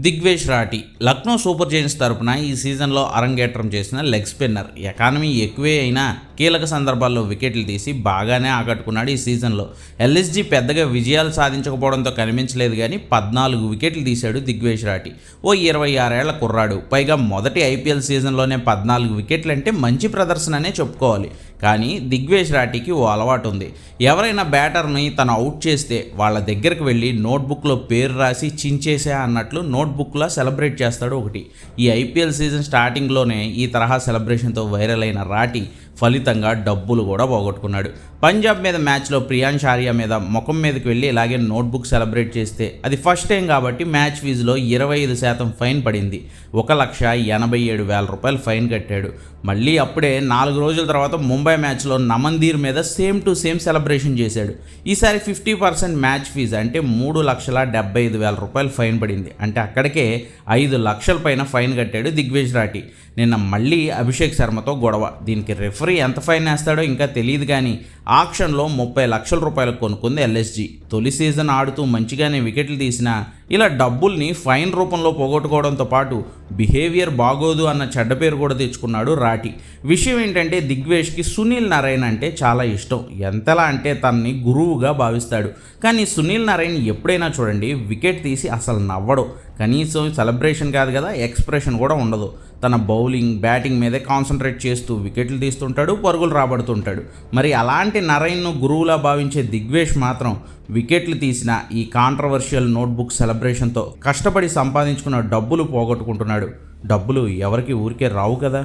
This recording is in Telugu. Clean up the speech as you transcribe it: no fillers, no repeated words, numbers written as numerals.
దిగ్వేష్ రాఠీ లక్నో సూపర్ జైంట్స్ తరపున ఈ సీజన్లో అరంగేట్రం చేసిన లెగ్ స్పిన్నర్. ఎకానమీ ఎక్కువే అయినా కీలక సందర్భాల్లో వికెట్లు తీసి బాగానే ఆకట్టుకున్నాడు ఈ సీజన్లో. ఎల్ఎస్జీ పెద్దగా విజయాలు సాధించకపోవడంతో కనిపించలేదు కానీ 14 వికెట్లు తీశాడు దిగ్వేష్ రాఠీ. ఓ 26 ఏళ్ల కుర్రాడు, పైగా మొదటి ఐపీఎల్ సీజన్లోనే 14 వికెట్లు అంటే మంచి ప్రదర్శననే చెప్పుకోవాలి. కానీ దిగ్వేష్ రాఠీకి ఓ అలవాటు ఉంది. ఎవరైనా బ్యాటర్ని తను అవుట్ చేస్తే వాళ్ళ దగ్గరికి వెళ్ళి నోట్బుక్లో పేరు రాసి చించేసా అన్నట్లు నోట్బుక్లో సెలబ్రేట్ చేస్తాడు ఒకటి. ఈ ఐపీఎల్ సీజన్ స్టార్టింగ్లోనే ఈ తరహా సెలబ్రేషన్తో వైరల్ అయిన రాఠీ ఫలితంగా డబ్బులు కూడా పోగొట్టుకున్నాడు. పంజాబ్ మీద మ్యాచ్లో ప్రియాంష్ ఆర్యా మీద ముఖం మీదకి వెళ్ళి ఇలాగే నోట్బుక్ సెలబ్రేట్ చేస్తే అది ఫస్ట్ టైం కాబట్టి మ్యాచ్ ఫీజులో 25% ఫైన్ పడింది. 1,87,000 రూపాయలు ఫైన్ కట్టాడు. మళ్ళీ అప్పుడే 4 రోజుల తర్వాత ముంబై మ్యాచ్లో నమందీర్ మీద సేమ్ టు సేమ్ సెలబ్రేషన్ చేశాడు. ఈసారి 50% మ్యాచ్ ఫీజు అంటే 3,75,000 రూపాయలు ఫైన్ పడింది. అంటే అక్కడికే 5 లక్షల పైన ఫైన్ కట్టాడు దిగ్వేష్ రాఠీ. నిన్న మళ్ళీ అభిషేక్ శర్మతో గొడవ. దీనికి రెఫరీ ఎంత ఫైన్ వేస్తాడో ఇంకా తెలియదు కానీ ఆక్షన్లో 30 లక్షల రూపాయలకు కొనుక్కుంది ఎల్ఎస్జీ. తొలి సీజన్ ఆడుతూ మంచిగానే వికెట్లు తీసినా ఇలా డబ్బుల్ని ఫైన్ రూపంలో పోగొట్టుకోవడంతో పాటు బిహేవియర్ బాగోదు అన్న చెడ్డ పేరు కూడా తెచ్చుకున్నాడు రాఠీ. విషయం ఏంటంటే దిగ్వేష్కి సునీల్ నారాయణ్ అంటే చాలా ఇష్టం. ఎంతలా అంటే తనని గురువుగా భావిస్తాడు. కానీ సునీల్ నారాయణ్ ఎప్పుడైనా చూడండి వికెట్ తీసి అసలు నవ్వడు. కనీసం సెలబ్రేషన్ కాదు కదా, ఎక్స్ప్రెషన్ కూడా ఉండదు. తన బౌలింగ్ బ్యాటింగ్ మీదే కాన్సన్ట్రేట్ చేస్తూ వికెట్లు తీస్తుంటాడు, పరుగులు రాబడుతుంటాడు. మరి అలాంటి నారాయణ్ను గురువులా భావించే దిగ్వేష్ మాత్రం వికెట్లు తీసిన ఈ కాంట్రవర్షియల్ నోట్బుక్ సెలబ్రేషన్తో కష్టపడి సంపాదించుకున్న డబ్బులు పోగొట్టుకుంటున్నాడు. డబ్బులు ఎవరికి ఊరికే రావు కదా.